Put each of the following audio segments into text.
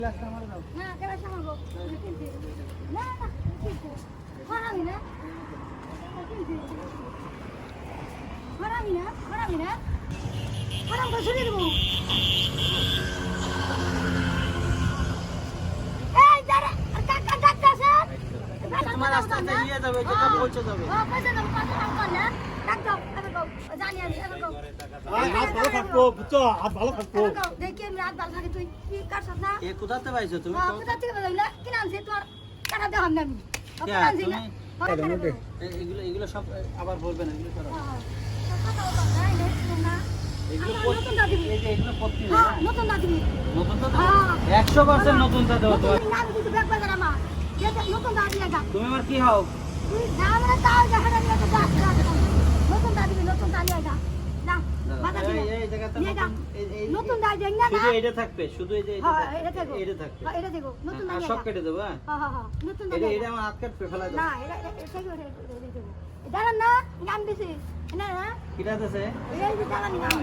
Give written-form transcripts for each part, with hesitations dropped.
না কেন সামাবো না না হারামি না হারামি না হারামি না হারাম করে ছড়িয়ে দেবো এই যারা কাকা ডাক্তার স্যার তোমার রাস্তাতে নিয়ে যাবে যেটা পৌঁছে যাবে ও পয়সা দাও কত টাকা কর না ডাক্তার এবার গো জানি আমি এবার গো হাত ভালো থাকবো বুঝছো হাত ভালো থাকবো দেখি আমি রাত ভালো থাকি তুই কি কাটছস না এ কোথাতে পাইছো তুমি কোথা থেকে বললা কিনা আনছে তোমার টাকা দাও আমি আমি কে আনছি না এগুলো এগুলো সব আবার বলবে না এগুলো করো এগুলো নতুন দাদি এই যে এগুলো পত্তি না হ্যাঁ নতুন দাদি নতুন তো হ্যাঁ 100% নতুন তা দেবো তো আমি কিন্তু ব্যাগ বাজার আমার নতুন দাদি এটা তুমি আমার কি হও তুই যা আমরা তাও দেখা যাবে তো নতুন দাদি নতুন দাদি এটা না বাজার এই জায়গাতে নতুন দাদি না শুধু এটা থাকবে শুধু এই যে হ্যাঁ এটা থাকবে এটা থাকবে এটা দেখো নতুন আর দাদি সব কেটে দেবো হ্যাঁ হ্যাঁ হ্যাঁ নতুন দাদি এটা এটা আমার হাত কাটতে ফেলা দাও না এটা দেখো দাঁড়ান না নাম দিছি না না কিটা আছে এই যে দাঁড়ান নাম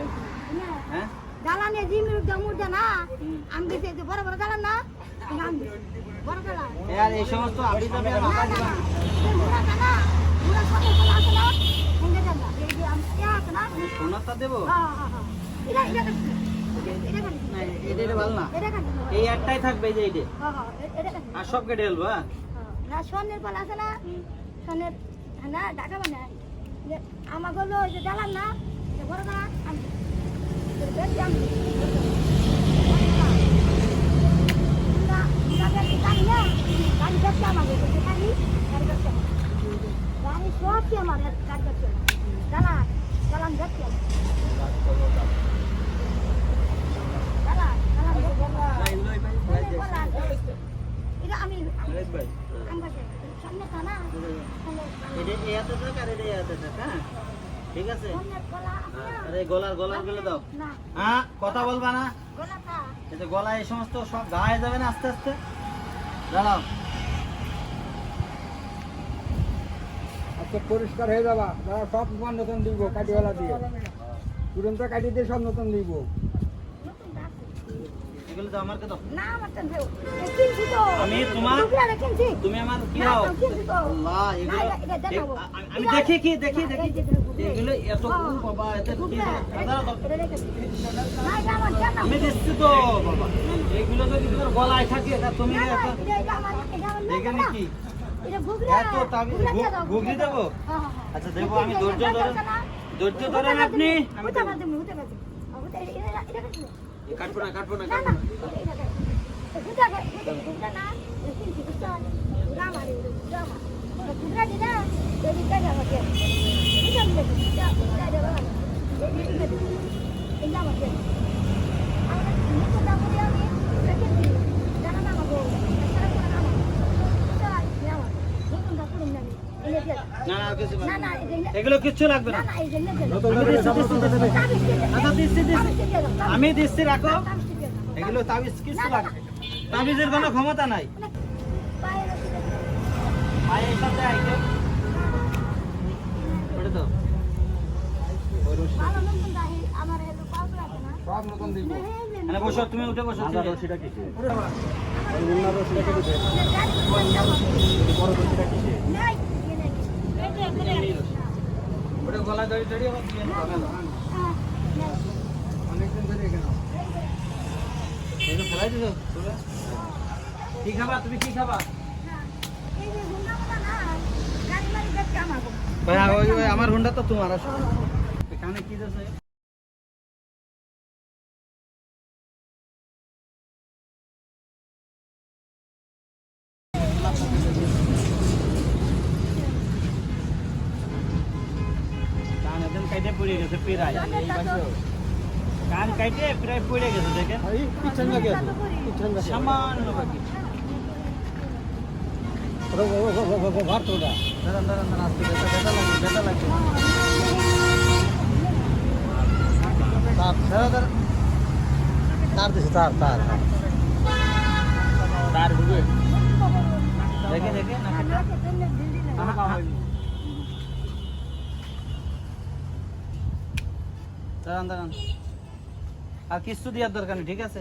না হ্যাঁ দালানে জিমির দামুর না আমি দিছি যে বড় বড় দালান না নাম বড় দালান यार এই সমস্ত আবি যাবে আর মাথা দিবা বুড়া না বুড়া সব বলা আছে না হেঙ্গে যান না এই যে আমি আছে না সোনাটা দেবো হ্যাঁ হ্যাঁ হ্যাঁ এটা এটা কাটি এটা কাটি না এটা ভালো না এটা কাটি এই একটাই থাকবে এই যে এইটা হ্যাঁ হ্যাঁ এটা কাটি আর সব কেটে ফেলবো হ্যাঁ না স্বর্ণের পালা আছে না স্বর্ণের না ঢাকা বানায় আমার বললো ওই যে দালান না বড় দালান আমি বেশি আমি ঠিক আছে আরে গলার গলার গুলো দাও হ্যাঁ কথা বলবা না এই যে গলা এই সমস্ত সব গায়ে যাবে না আস্তে আস্তে দাঁড়াও আচ্ছা পরিষ্কার হয়ে যাবা তারা সব তোমার নতুন দিব কাটিওয়ালা দিয়ে তুরন্ত কাটি দিয়ে সব নতুন দিব এগুলো তো আমাকে দাও না আমার তো কিনছি তো আমি তোমার কিনছি তুমি আমার কি হও আল্লাহ এগুলো আমি দেখি কি দেখি দেখি এগুলো এত বাবা এত কি আমি দেখছি তো বাবা এগুলো যদি তোমার গলায় থাকে তা তুমি দেখে নাকি এত তাবি গুগলি দেবো আচ্ছা দেবো আমি ধৈর্য ধরেন আপনি আমি কাটবো না কাটবো না কাটবো না না কিছু এগুলো কিচ্ছু লাগবে না আমি দিচ্ছি রাখো এগুলো তাবিজ কিছু লাগবে তাবিজের কোনো ক্ষমতা নাই সব নতুন দিব বসো তুমি উঠে বসো রশিটা কিসে মুন্না রশিটা কে দিবে বড় রশিটা কিসে ওটা গলা দড়ি দড়ি আবার দিয়ে অনেকদিন ধরে এখানে এগুলো ফেলাই দিছো কি খাবা তুমি কি খাবা ভাই ওই আমার হুন্ডা তো তোমার আসলে এখানে কি আছে কান একদম কাইটে পড়ে গেছে প্রায় কান কাইটে প্রায় পড়ে গেছে দেখেন পিছন লাগে পিছন লাগে সামান্য বাকি ভাত তোলা দাঁড়ান দাঁড়ান দাঁড়ান আস্তে ব্যথা লাগবে তার দিছে তার তার তার ঢুকে দেখে দেখে দাঁড়ান দাঁড়ান আর কিছু দেওয়ার দরকার নেই ঠিক আছে